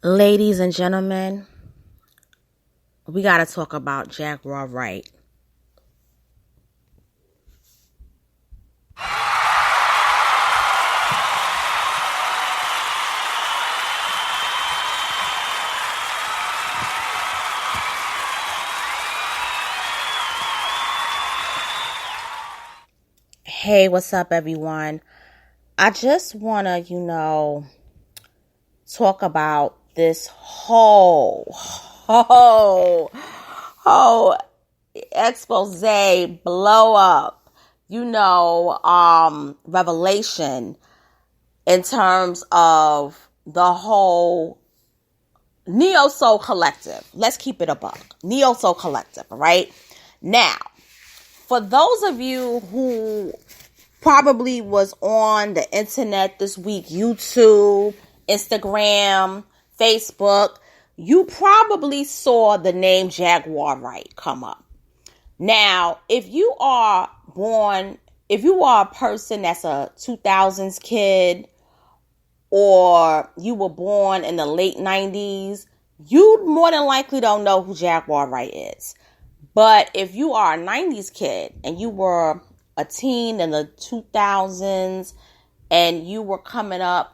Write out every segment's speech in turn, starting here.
Ladies and gentlemen, we got to talk about Jaguar Wright. Hey, what's up, everyone? I just want to, talk about this whole expose, blow up, revelation in terms of the whole neosoul collective. Let's keep it a buck. Neosoul collective, all right? Now, for those of you who probably was on the internet this week, YouTube, Instagram, Facebook, you probably saw the name Jaguar Wright come up. Now, if you are a person that's a 2000s kid, or you were born in the late 90s, you more than likely don't know who Jaguar Wright is. But if you are a 90s kid and you were a teen in the 2000s and you were coming up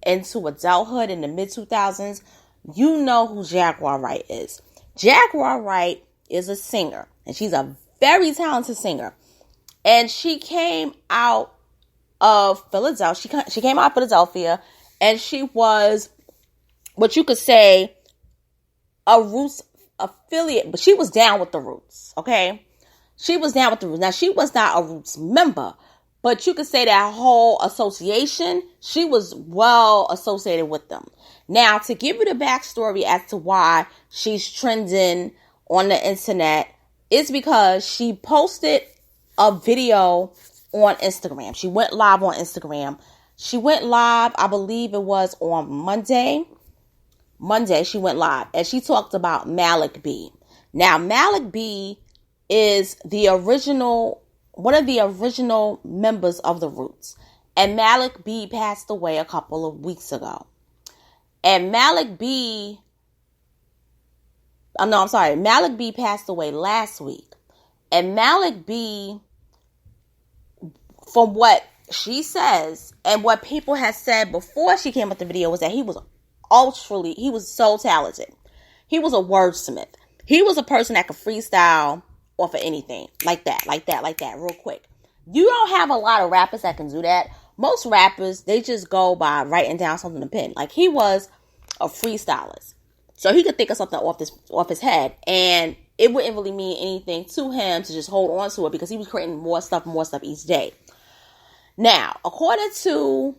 into adulthood in the mid 2000s, you know who Jaguar Wright is. Jaguar Wright is a singer, and she's a very talented singer. And she came out of Philadelphia. She came out of Philadelphia, and she was what you could say a Roots affiliate, but she was down with the Roots, okay? She was down with the Roots. Now, she was not a Roots member, but you could say that whole association, she was well associated with them. Now, to give you the backstory as to why she's trending on the internet, it's because she posted a video on Instagram. She went live on Instagram. She went live, I believe it was on Monday. She went live, and she talked about Malik B. Now, Malik B is one of the original members of the Roots. And Malik B passed away a couple of weeks ago. And Malik B passed away last week. And Malik B, from what she says and what people had said before she came with the video, was that he was so talented. He was a wordsmith. He was a person that could freestyle off of anything like that, real quick. You don't have a lot of rappers that can do that. Most rappers, they just go by writing down something to pen. Like, he was a freestylist. So he could think of something off his head, and it wouldn't really mean anything to him to just hold on to it, because he was creating more stuff each day. Now, according to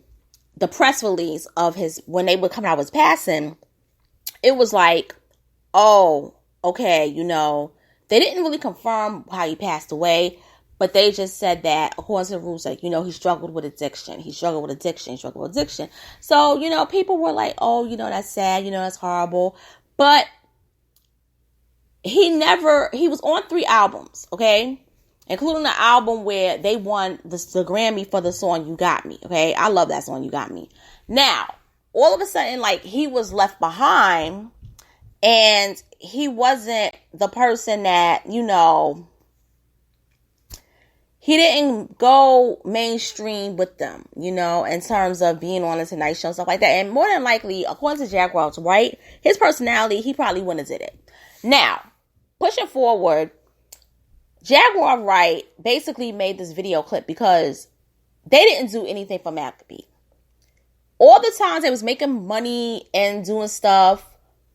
the press release of when they were coming out with his passing, it was like, oh, okay, they didn't really confirm how he passed away, but they just said that, according to the rules, like, he struggled with addiction. So, people were like, oh, that's sad, that's horrible. But he was on 3 albums, okay? Including the album where they won the Grammy for the song You Got Me, okay? I love that song, You Got Me. Now, all of a sudden, like, he was left behind, and he wasn't the person that, he didn't go mainstream with them, in terms of being on the Tonight Show and stuff like that. And more than likely, according to Jaguar Wright, his personality, he probably wouldn't have did it. Now, pushing forward, Jaguar Wright basically made this video clip because they didn't do anything for Malik B. All the times they was making money and doing stuff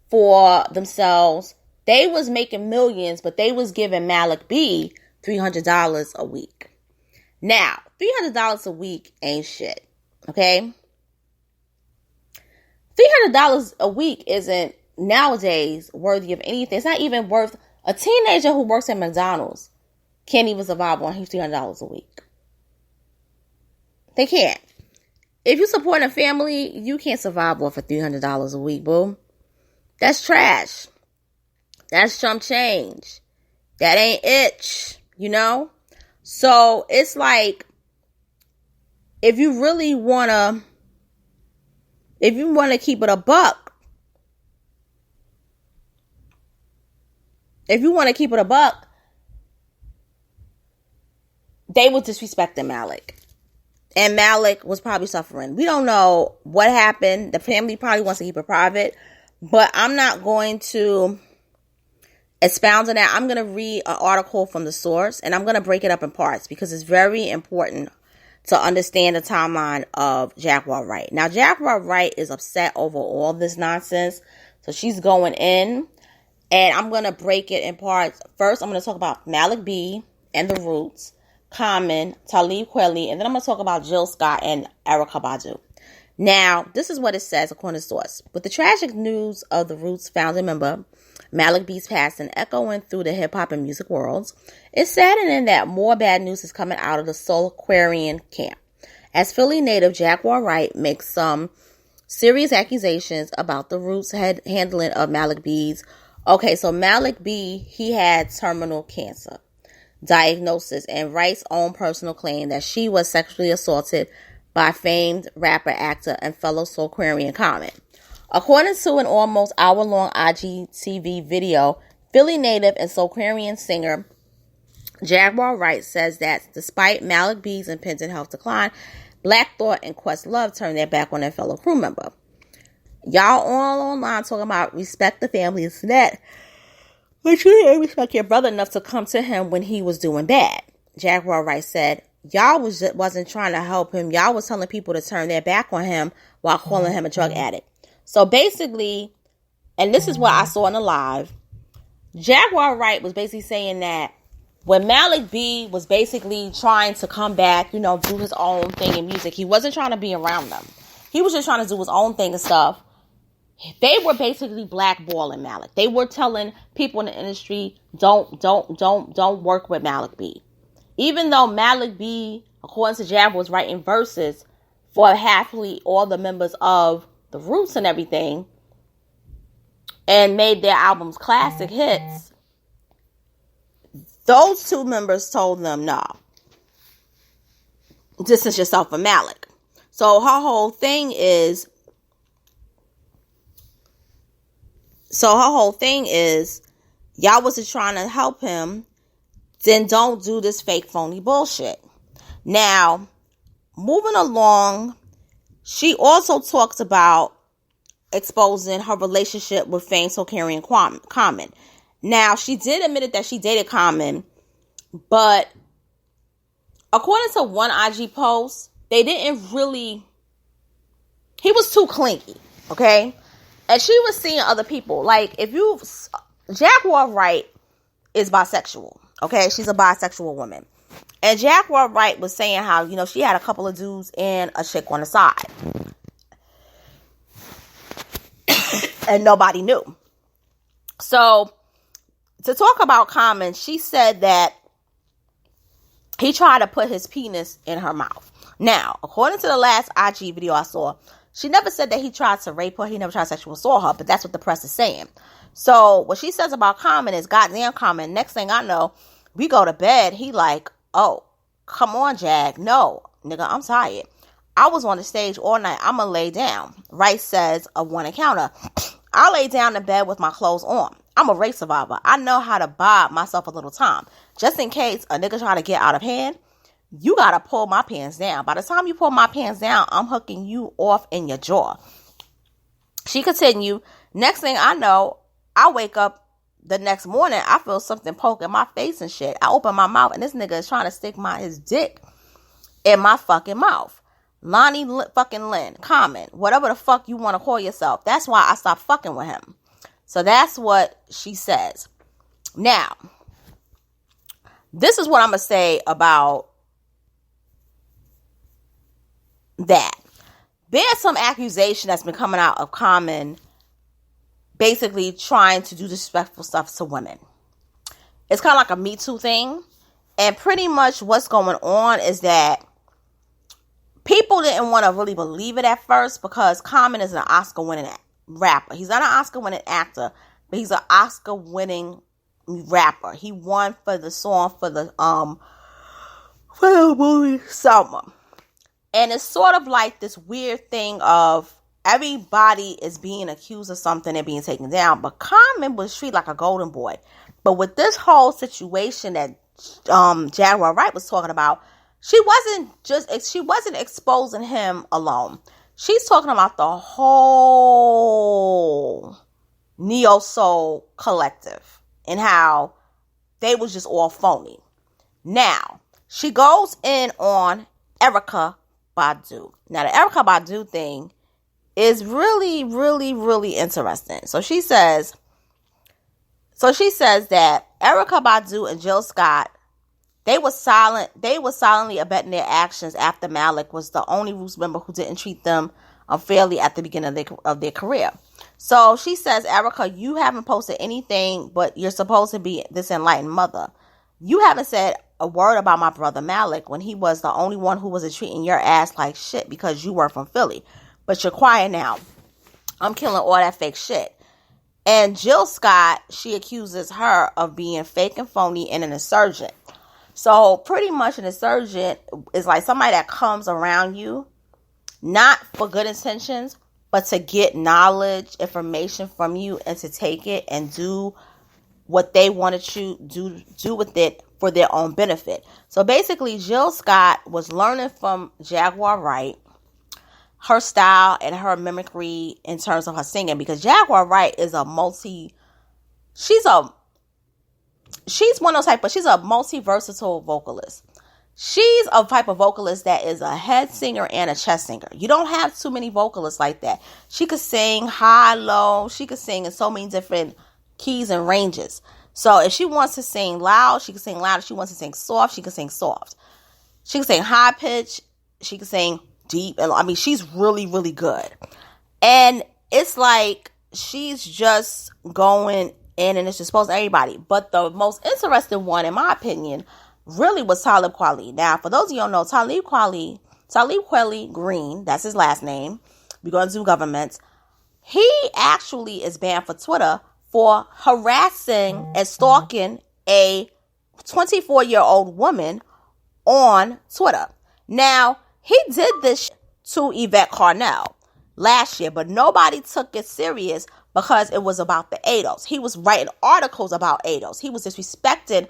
for themselves, they was making millions, but they was giving Malik B $300 a week. Now, $300 a week ain't shit, okay? $300 a week isn't nowadays worthy of anything. It's not even worth. A teenager who works at McDonald's can't even survive on $300 a week. They can't. If you support a family, you can't survive off of $300 a week, boo. That's trash. That's chump change. That ain't itch, So it's like, if you want to keep it a buck, if you want to keep it a buck, they were disrespecting Malik. And Malik was probably suffering. We don't know what happened. The family probably wants to keep it private. But I'm not going to expound on that. I'm going to read an article from the source. And I'm going to break it up in parts. Because it's very important to understand the timeline of Jaguar Wright. Now, Jaguar Wright is upset over all this nonsense. So she's going in. And I'm going to break it in parts. First, I'm going to talk about Malik B and the Roots. Common, Talib Kweli, and then I'm going to talk about Jill Scott and Erykah Badu. Now, this is what it says according to source. With the tragic news of the Roots founder member Malik B's passing echoing through the hip-hop and music worlds, it's saddening that more bad news is coming out of the Soul Aquarian camp. As Philly native Jaguar Wright makes some serious accusations about the Roots handling of Malik B's. Okay, so Malik B, he had terminal cancer diagnosis, and Wright's own personal claim that she was sexually assaulted by famed rapper, actor, and fellow Soulquarian Common. According to an almost hour-long IGTV video, Philly native and Soulquarian singer Jaguar Wright says that despite Malik B's impending health decline, Black Thought and Questlove turned their back on their fellow crew member. Y'all all online talking about respect the family and that. But you didn't respect your brother enough to come to him when he was doing bad. Jaguar Wright said, y'all wasn't trying to help him. Y'all was telling people to turn their back on him while calling him a drug addict. So basically, and this is what I saw in the live, Jaguar Wright was basically saying that when Malik B was basically trying to come back, do his own thing in music, he wasn't trying to be around them. He was just trying to do his own thing and stuff. They were basically blackballing Malik. They were telling people in the industry, don't work with Malik B. Even though Malik B, according to Jab, was writing verses for happily all the members of the Roots and everything, and made their albums classic hits, those two members told them, no, distance yourself from Malik. So her whole thing is, y'all wasn't trying to help him, then don't do this fake phony bullshit. Now, moving along, she also talks about exposing her relationship with famed Soulquarian Common. Now, she did admit that she dated Common, but according to one IG post, they didn't really, he was too clingy, okay? And she was seeing other people. Like, Jaguar Wright is bisexual, okay? She's a bisexual woman. And Jaguar Wright was saying how, she had a couple of dudes and a chick on the side. And nobody knew. So, to talk about Common, she said that he tried to put his penis in her mouth. Now, according to the last IG video I saw, she never said that he tried to rape her. He never tried to sexually assault her, but that's what the press is saying. So what she says about Common is goddamn Common. Next thing I know, we go to bed. He like, oh, come on, Jag. No, nigga, I'm tired. I was on the stage all night. I'm going to lay down. Wright says of one encounter. I lay down in bed with my clothes on. I'm a rape survivor. I know how to buy myself a little time. Just in case a nigga try to get out of hand, you got to pull my pants down. By the time you pull my pants down, I'm hooking you off in your jaw. She continued, next thing I know, I wake up the next morning, I feel something poking my face and shit. I open my mouth and this nigga is trying to stick his dick in my fucking mouth. Lonnie fucking Lynn, Common, whatever the fuck you want to call yourself. That's why I stopped fucking with him. So that's what she says. Now, this is what I'm going to say about that. There's some accusation that's been coming out of Common basically trying to do disrespectful stuff to women. It's kind of like a Me Too thing. And pretty much what's going on is that people didn't want to really believe it at first because Common is an Oscar-winning rapper. He's not an Oscar-winning actor, but he's an Oscar-winning rapper. He won for the song for the movie Selma. And it's sort of like this weird thing of everybody is being accused of something and being taken down. But Common was treated like a golden boy. But with this whole situation that Jaguar Wright was talking about, she wasn't exposing him alone. She's talking about the whole neosoul collective and how they was just all phony. Now, she goes in on Erykah Badu. Now, the Erykah Badu thing is really, really, really interesting. So she says that Erykah Badu and Jill Scott, they were silently abetting their actions after Malik was the only Roots member who didn't treat them unfairly at the beginning of their career. So she says, Erykah, you haven't posted anything, but you're supposed to be this enlightened mother. You haven't said a word about my brother Malik when he was the only one who wasn't treating your ass like shit because you were from Philly. But you're quiet now. I'm killing all that fake shit. And Jill Scott, she accuses her of being fake and phony and an insurgent. So pretty much an insurgent is like somebody that comes around you, not for good intentions, but to get knowledge, information from you and to take it and do what they wanted to do with it for their own benefit. So basically, Jill Scott was learning from Jaguar Wright, her style and her mimicry in terms of her singing, because Jaguar Wright is she's one of those type, but she's a multi-versatile vocalist. She's a type of vocalist that is a head singer and a chest singer. You don't have too many vocalists like that. She could sing high, low. She could sing in so many different keys and ranges. So if she wants to sing loud, she can sing loud. If she wants to sing soft, she can sing soft. She can sing high pitch. She can sing deep. And I mean, she's really, really good. And it's like she's just going in and it's just supposed to everybody. But the most interesting one, in my opinion, really was Talib Kweli. Now, for those of you who don't know, Talib Kweli Green, that's his last name. We're going to do governments. He actually is banned for Twitter for harassing and stalking a 24-year-old woman on Twitter. Now, he did this to Yvette Carnell last year, but nobody took it serious because it was about the ADOS. He was writing articles about ADOS. He was disrespecting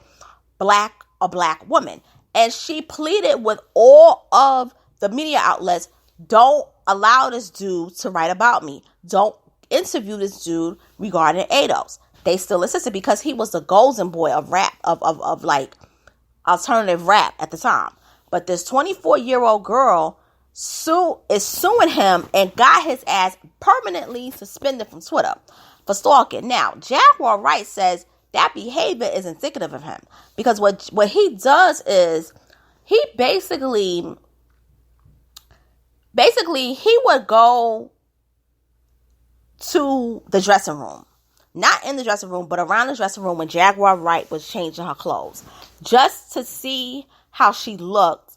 a black woman. And she pleaded with all of the media outlets, don't allow this dude to write about me. Don't interview this dude regarding ADOS. They still insisted because he was the golden boy of rap, of like alternative rap at the time. But this 24-year-old girl is suing him and got his ass permanently suspended from Twitter for stalking. Now, Jaguar Wright says that behavior is indicative of him because what he does is he basically he would go to the dressing room, not in the dressing room, but around the dressing room when Jaguar Wright was changing her clothes, just to see how she looked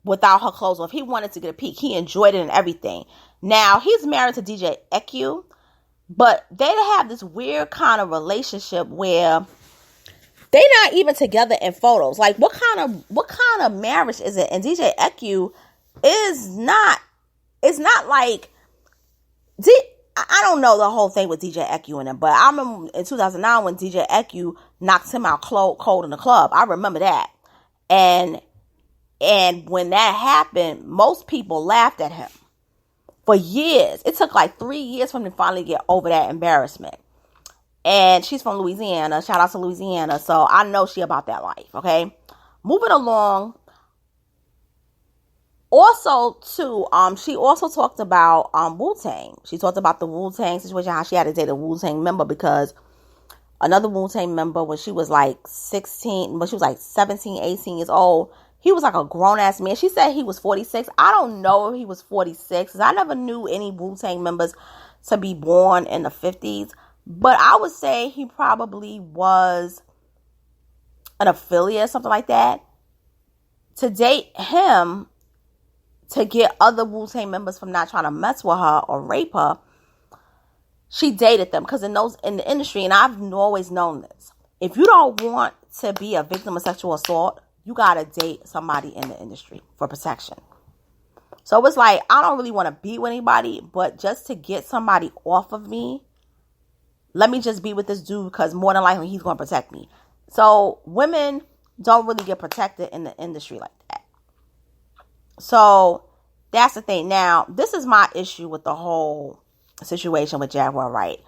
without her clothes off. He wanted to get a peek. He enjoyed it and everything. Now, he's married to DJ EQ, but they have this weird kind of relationship where they're not even together in photos. Like, what kind of marriage is it? And DJ EQ is not, it's not like, I don't know the whole thing with DJ EQ in it, but I remember in 2009 when DJ EQ knocked him out cold in the club. I remember that. And when that happened, most people laughed at him for years. It took like 3 years for him to finally get over that embarrassment. And she's from Louisiana. Shout out to Louisiana. So I know she about that life. Okay. Moving along. Also, too, she also talked about Wu-Tang. She talked about the Wu-Tang situation, how she had to date a Wu-Tang member because another Wu-Tang member, when she was like 16, when she was like 17, 18 years old, he was like a grown-ass man. She said he was 46. I don't know if he was 46. I never knew any Wu-Tang members to be born in the 50s. But I would say he probably was an affiliate or something like that. To date him, to get other Wu-Tang members from not trying to mess with her or rape her, she dated them. Because in the industry, and I've always known this, if you don't want to be a victim of sexual assault, you got to date somebody in the industry for protection. So it's like, I don't really want to be with anybody, but just to get somebody off of me, let me just be with this dude because more than likely he's going to protect me. So women don't really get protected in the industry like that. So that's the thing. Now, this is my issue with the whole situation with Jaguar Wright.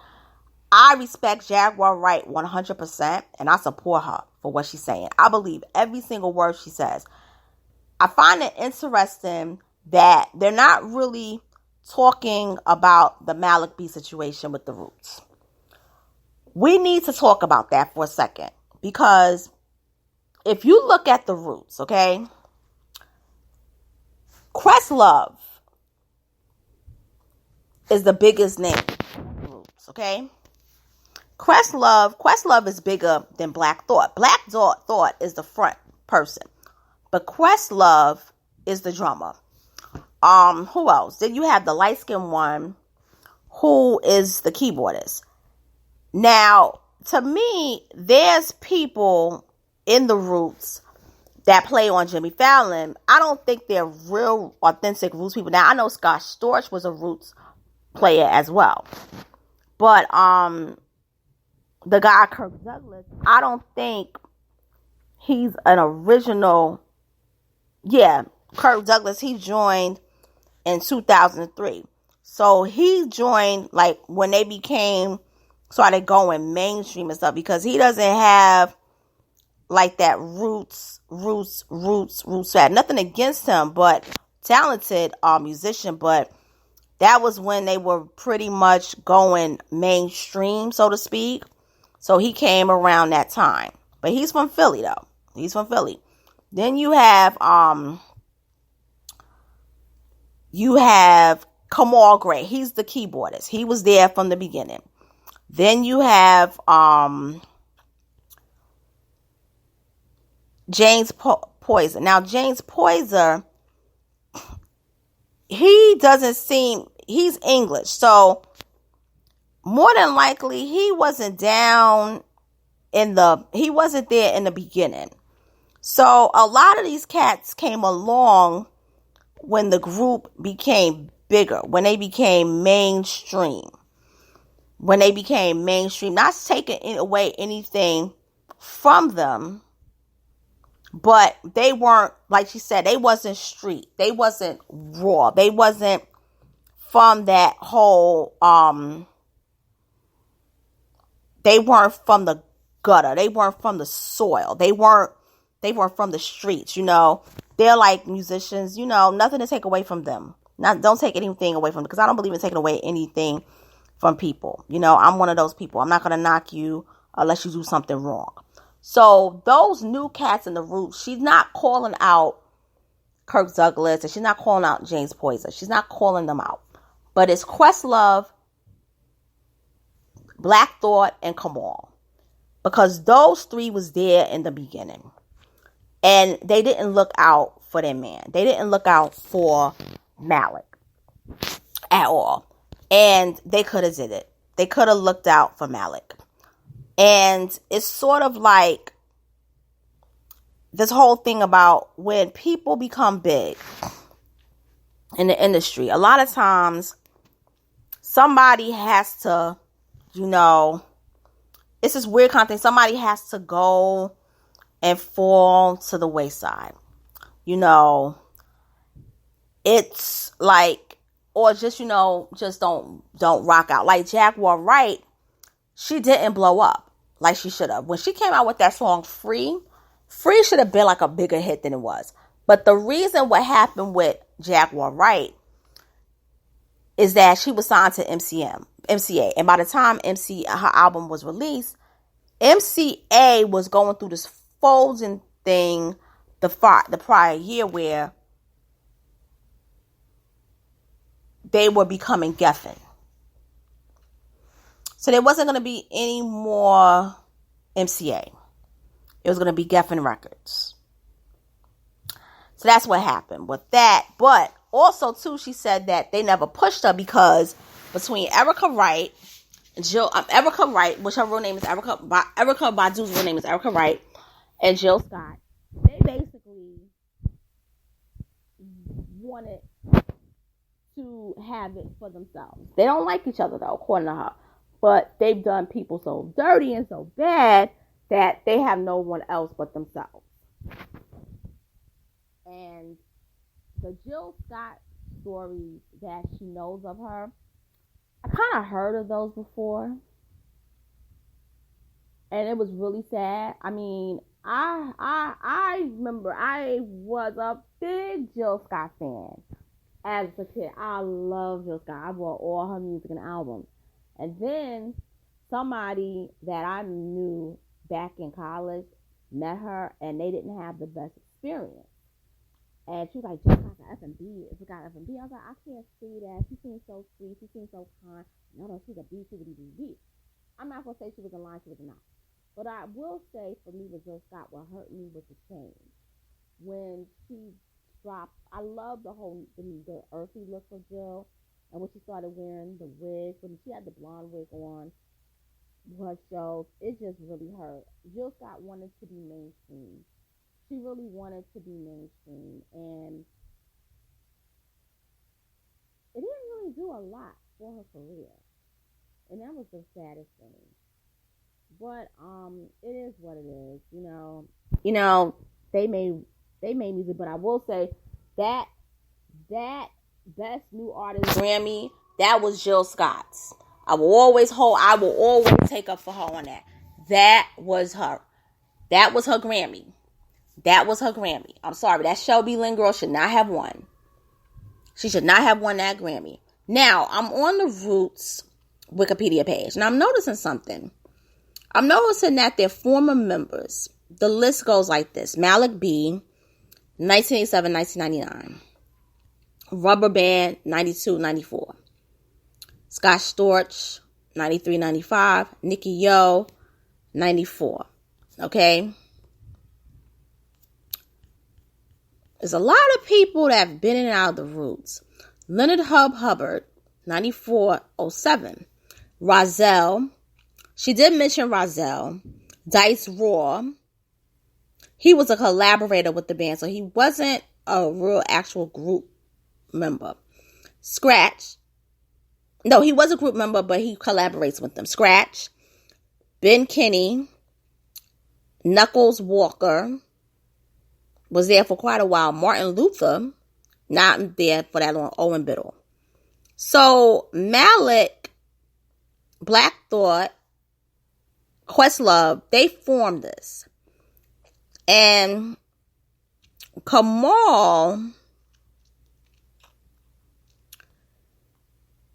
I respect Jaguar Wright 100%, and I support her for what she's saying. I believe every single word she says. I find it interesting that they're not really talking about the Malik B situation with the Roots. We need to talk about that for a second, because if you look at the Roots, okay, Questlove is the biggest name in the Roots, okay? Questlove is bigger than Black Thought. Black Thought is the front person, but Questlove is the drummer. Who else? Then you have the light-skinned one, who is the keyboardist. Now, to me, there's people in the Roots that play on Jimmy Fallon. I don't think they're real, authentic Roots people. Now, I know Scott Storch was a Roots player as well. But, the guy, Kirk Douglas, I don't think he's an original. Yeah, Kirk Douglas, he joined in 2003. So he joined like when they started going mainstream and stuff, because he doesn't have like that roots rap. Nothing against him, but talented musician, but that was when they were pretty much going mainstream, so to speak. So he came around that time. But he's from Philly though. He's from Philly. Then you have Kamal Gray. He's the keyboardist. He was there from the beginning. Then you have James Poyser. Now James Poyser, he's English. So more than likely he wasn't there in the beginning. So a lot of these cats came along when the group became bigger, when they became mainstream. Not taking away anything from them, but they weren't, like she said, they wasn't street. They wasn't raw. They wasn't from that whole, they weren't from the gutter. They weren't from the soil. They weren't from the streets, They're like musicians, nothing to take away from them. Don't take anything away from them, because I don't believe in taking away anything from people. I'm one of those people. I'm not going to knock you unless you do something wrong. So those new cats in the Roots, she's not calling out Kirk Douglas, and she's not calling out James Poyser. She's not calling them out. But it's Questlove, Black Thought, and Kamal. Because those three was there in the beginning. And they didn't look out for their man. They didn't look out for Malik at all. And they could have did it. They could have looked out for Malik. And it's sort of like this whole thing about when people become big in the industry. A lot of times, somebody has to, it's this weird kind of thing. Somebody has to go and fall to the wayside. It's like, or just, just don't rock out. Like Jaguar Wright, she didn't blow up like she should have. When she came out with that song Free should have been like a bigger hit than it was. But the reason what happened with Jaguar Wright is that she was signed to MCA. And by the time her album was released, MCA was going through this folding thing the prior year where they were becoming Geffen. So there wasn't going to be any more MCA. It was going to be Geffen Records. So that's what happened with that. But also, too, she said that they never pushed her because between Erykah Wright, Erykah Wright, which her real name is Erykah Badu's real name is Erykah Wright, and Jill Scott, they basically wanted to have it for themselves. They don't like each other, though, according to her. but they've done people so dirty and so bad that they have no one else but themselves. And the Jill Scott stories that she knows of her, I kind of heard of those before. And it was really sad. I mean, I remember I was a big Jill Scott fan as a kid. I love Jill Scott. I bought all her music and albums. And then somebody that I knew back in college met her, and they didn't have the best experience. And she was like, Jill Scott's an F&B. It's got F&B. I was like, I can't see that. She seems so sweet. She seems so kind. No, she's a B. She's a B. I'm not going to say she was in line. She was not. But I will say, for me, with Jill Scott, what hurt me was the change. When she dropped, I love the earthy look of Jill. And when she started wearing the wig, when she had the blonde wig on her shows, it just really hurt. Jill Scott wanted to be mainstream. She really wanted to be mainstream. And it didn't really do a lot for her career. And that was the saddest thing. But it is what it is, You know, they made music, but I will say that best new artist Grammy, that was Jill Scott's. I will always take up for her on that. That was her Grammy. That was her Grammy. I'm sorry, that Shelby Lynn girl should not have won. She should not have won that Grammy. Now, I'm on the Roots Wikipedia page, and I'm noticing something. I'm noticing that they're former members. The list goes like this. Malik B, 1987-1999. Rubber Band, 92-94. Scott Storch, 93-95. Nikki Yo, 94. Okay? There's a lot of people that have been in and out of the Roots. Leonard Hubbard, 94-07. Rozelle. She did mention Rozelle. Dice Raw. He was a collaborator with the band, so he wasn't a real actual group member. Scratch. No, he was a group member, but he collaborates with them. Scratch. Ben Kinney. Knuckles Walker. Was there for quite a while. Martin Luther. Not there for that long. Owen Biddle. So, Malik, Black Thought, Questlove, they formed this. And Kamal,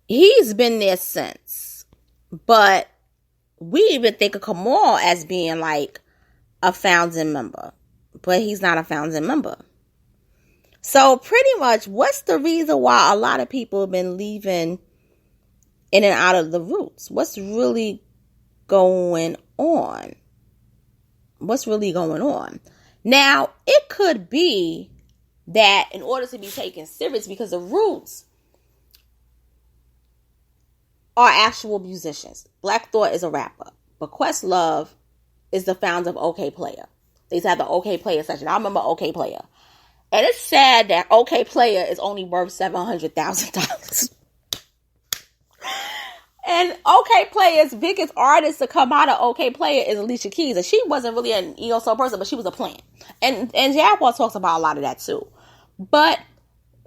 he's been there since. But we even think of Kamal as being like a founding member. But he's not a founding member. So pretty much, what's the reason why a lot of people have been leaving in and out of the Roots? What's really going on? What's really going on? Now, it could be that in order to be taken serious, because the Roots are actual musicians. Black Thought is a rapper, but Questlove is the founder of OK Player. They used to have the OK Player session. I remember OK Player. And it's sad that OK Player is only worth $700,000. And OK Player's biggest artist to come out of OK Player is Alicia Keys. And she wasn't really an ESO person, but she was a plant. And Jaguar talks about a lot of that too. But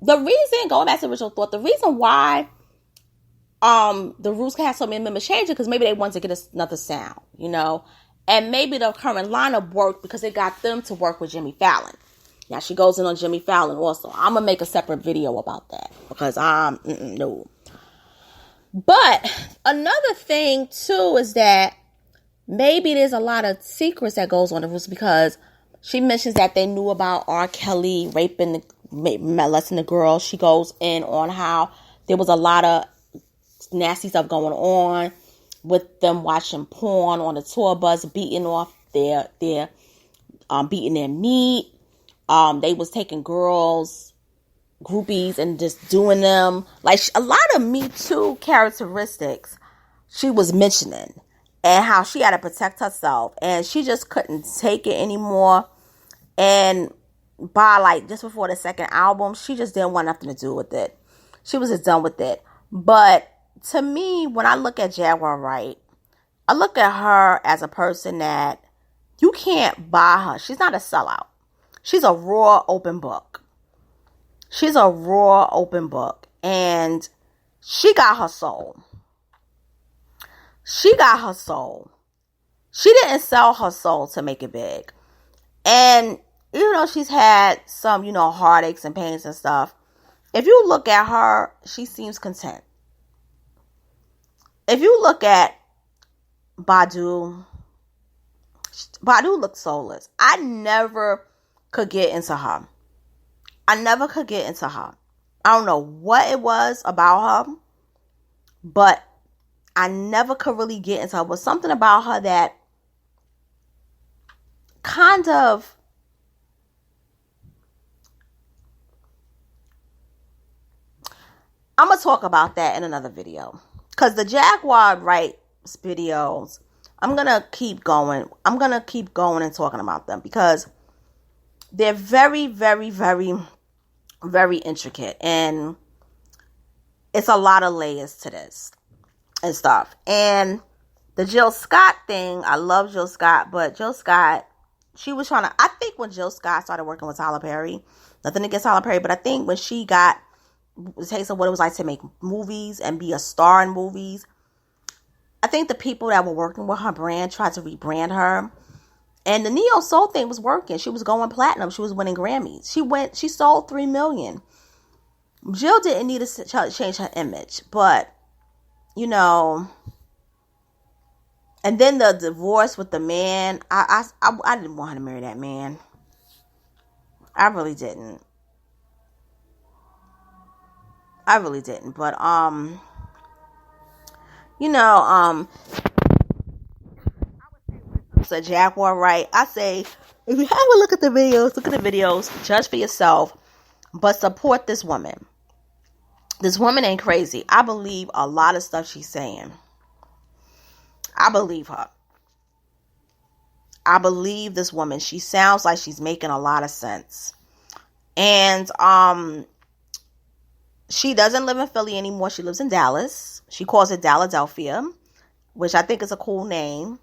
the reason, going back to original thought, the reason why the Roots can have so many members changing, because maybe they wanted to get another sound, And maybe the current lineup worked because it got them to work with Jimmy Fallon. Now, she goes in on Jimmy Fallon also. I'm going to make a separate video about that because no. But another thing, too, is that maybe there's a lot of secrets that goes on the Roots, because she mentions that they knew about R. Kelly raping, molesting the girl. She goes in on how there was a lot of nasty stuff going on with them watching porn on the tour bus, beating off beating their meat. They was taking girls, groupies, and just doing them. Like, a lot of Me Too characteristics she was mentioning, and how she had to protect herself, and she just couldn't take it anymore. And by just before the second album, she just didn't want nothing to do with it. She was just done with it. But to me, when I look at Jaguar Wright, I look at her as a person that you can't buy her. She's not a sellout. She's a raw, open book. She's a raw, open book. And she got her soul. She got her soul. She didn't sell her soul to make it big. And, she's had some, heartaches and pains and stuff. If you look at her, she seems content. If you look at Badu looks soulless. I never could get into her. I don't know what it was about her, but I never could really get into her. There was something about her that kind of I'm going to talk about that in another video. Because the Jaguar Wright videos, I'm going to keep going. I'm going to keep going and talking about them because they're very, very, very, very intricate. And it's a lot of layers to this and stuff. And the Jill Scott thing, I love Jill Scott, but Jill Scott, she was trying to, I think when Jill Scott started working with Tyler Perry, nothing against Tyler Perry, but I think when she got a taste of what it was like to make movies and be a star in movies, I think the people that were working with her brand tried to rebrand her. And the neo soul thing was working. She was going platinum. She was winning Grammys. She sold 3 million. Jill didn't need to change her image, but and then the divorce with the man, I didn't want her to marry that man. I really didn't. But so Jaguar Wright, I say, if you have a look at the videos, judge for yourself, but support this woman. This woman ain't crazy. I believe a lot of stuff she's saying. I believe her. I believe this woman. She sounds like she's making a lot of sense. And she doesn't live in Philly anymore. She lives in Dallas. She calls it Dalladelphia, which I think is a cool name.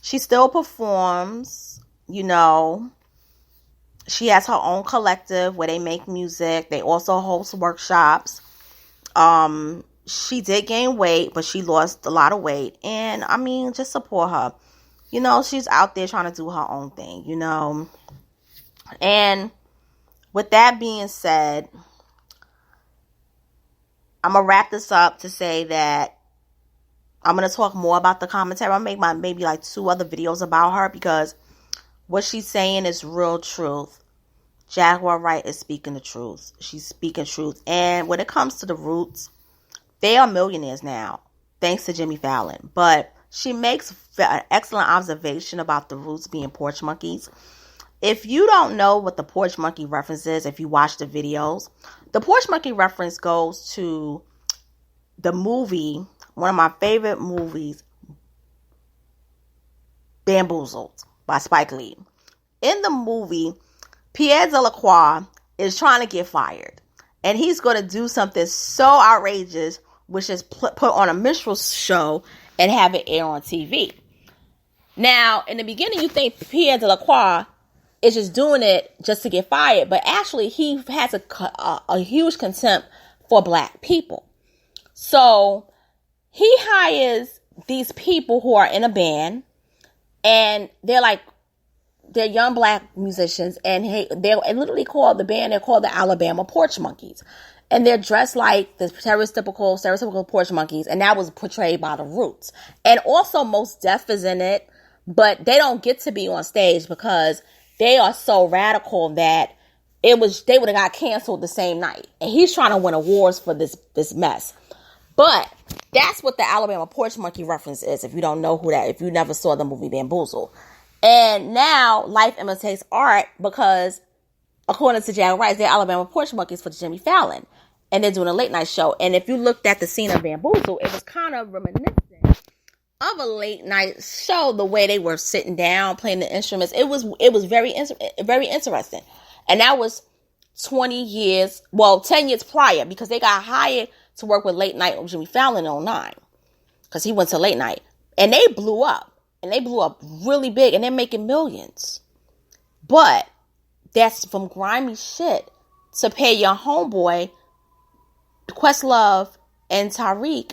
She still performs, She has her own collective where they make music. They also host workshops. She did gain weight, but she lost a lot of weight. And, just support her. She's out there trying to do her own thing, And with that being said, I'm going to wrap this up to say that I'm going to talk more about the commentary. I'll make maybe like 2 other videos about her because what she's saying is real truth. Jaguar Wright is speaking the truth. She's speaking truth. And when it comes to the Roots, they are millionaires now, thanks to Jimmy Fallon. But she makes an excellent observation about the Roots being porch monkeys. If you don't know what the porch monkey reference is, if you watch the videos, the porch monkey reference goes to the movie, one of my favorite movies, Bamboozled by Spike Lee. In the movie, Pierre Delacroix is trying to get fired. And he's going to do something so outrageous, which is put on a minstrel show and have it air on TV. Now, in the beginning, you think Pierre Delacroix is just doing it just to get fired. But actually, he has a huge contempt for black people. So he hires these people who are in a band, and they're young black musicians, and they're literally called the band. They're called the Alabama Porch Monkeys, and they're dressed like the stereotypical Porch Monkeys, and that was portrayed by the Roots. And also, Mos Def is in it, but they don't get to be on stage because they are so radical that they would have got canceled the same night. And he's trying to win awards for this mess. But that's what the Alabama Porch Monkey reference is, if you don't know if you never saw the movie Bamboozled. And now life imitates art because, according to Jaguar Wright, they're Alabama Porch Monkeys for Jimmy Fallon. And they're doing a late night show. And if you looked at the scene of Bamboozled, it was kind of reminiscent of a late night show, the way they were sitting down, playing the instruments. It was very interesting. And that was 10 years prior, because they got hired to work with Late Night with Jimmy Fallon in '09. Because he went to Late Night. And they blew up. And they blew up really big. And they're making millions. But that's from grimy shit to pay your homeboy, Questlove and Tariq,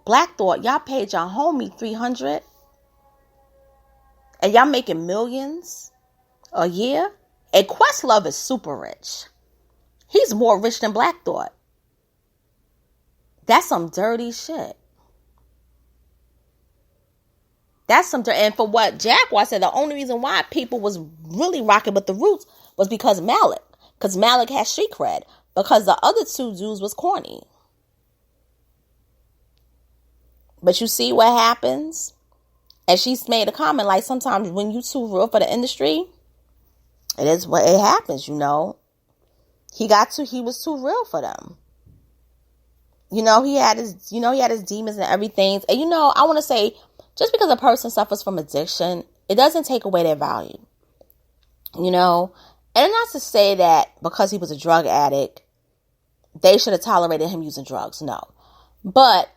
Black Thought. Y'all paid your homie $300. And y'all making millions a year. And Questlove is super rich. He's more rich than Black Thought. That's some dirty shit. That's some dirt. And for what Jaguar said, the only reason why people was really rocking with the Roots was because Malik. Because Malik had street cred. Because the other two dudes was corny. But you see what happens? And she's made a comment like, sometimes when you too real for the industry, it is what it happens, you know. He was too real for them. You know, he had his demons and everything. And I want to say, just because a person suffers from addiction, it doesn't take away their value. And not to say that because he was a drug addict, they should have tolerated him using drugs. No. But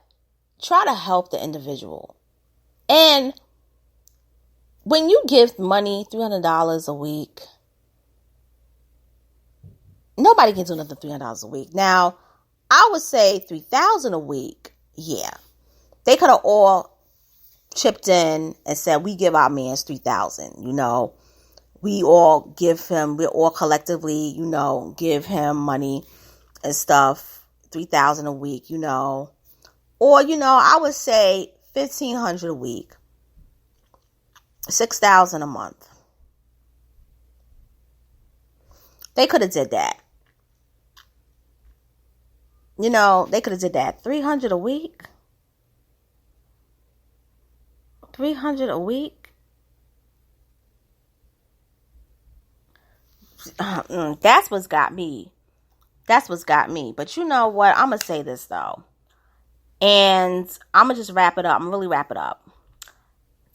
try to help the individual. And when you give money, $300 a week, nobody can do nothing $300 a week. Now, I would say $3,000 a week. Yeah. They could have all chipped in and said, we give our mans $3,000, we all collectively, give him money and stuff, $3,000 a week, or, I would say $1,500 a week, $6,000 a month. They could have did that. They could have did that. $300 a week. $300 a week. That's what's got me. But you know what? I'm going to say this though. And I'm going to just wrap it up. I'm going to really wrap it up.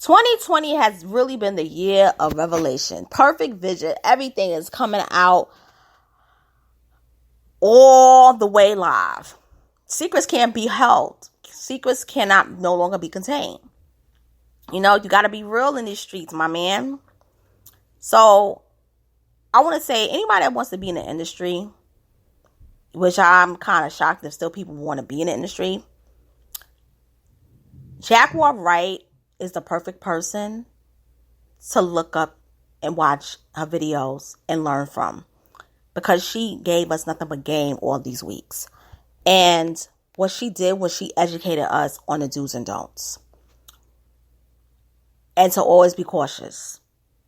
2020 has really been the year of revelation. Perfect vision. Everything is coming out all the way live. Secrets can't be held. Secrets cannot no longer be contained. You got to be real in these streets, my man. So I want to say, anybody that wants to be in the industry, which I'm kind of shocked if still people want to be in the industry, Jaguar Wright is the perfect person to look up and watch her videos and learn from. Because she gave us nothing but game all these weeks. And what she did was she educated us on the do's and don'ts. And to always be cautious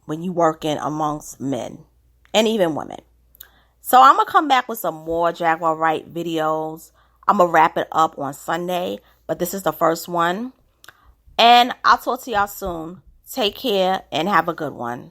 when you working amongst men and even women. So I'm going to come back with some more Jaguar Wright videos. I'm going to wrap it up on Sunday. But this is the first one. And I'll talk to y'all soon. Take care and have a good one.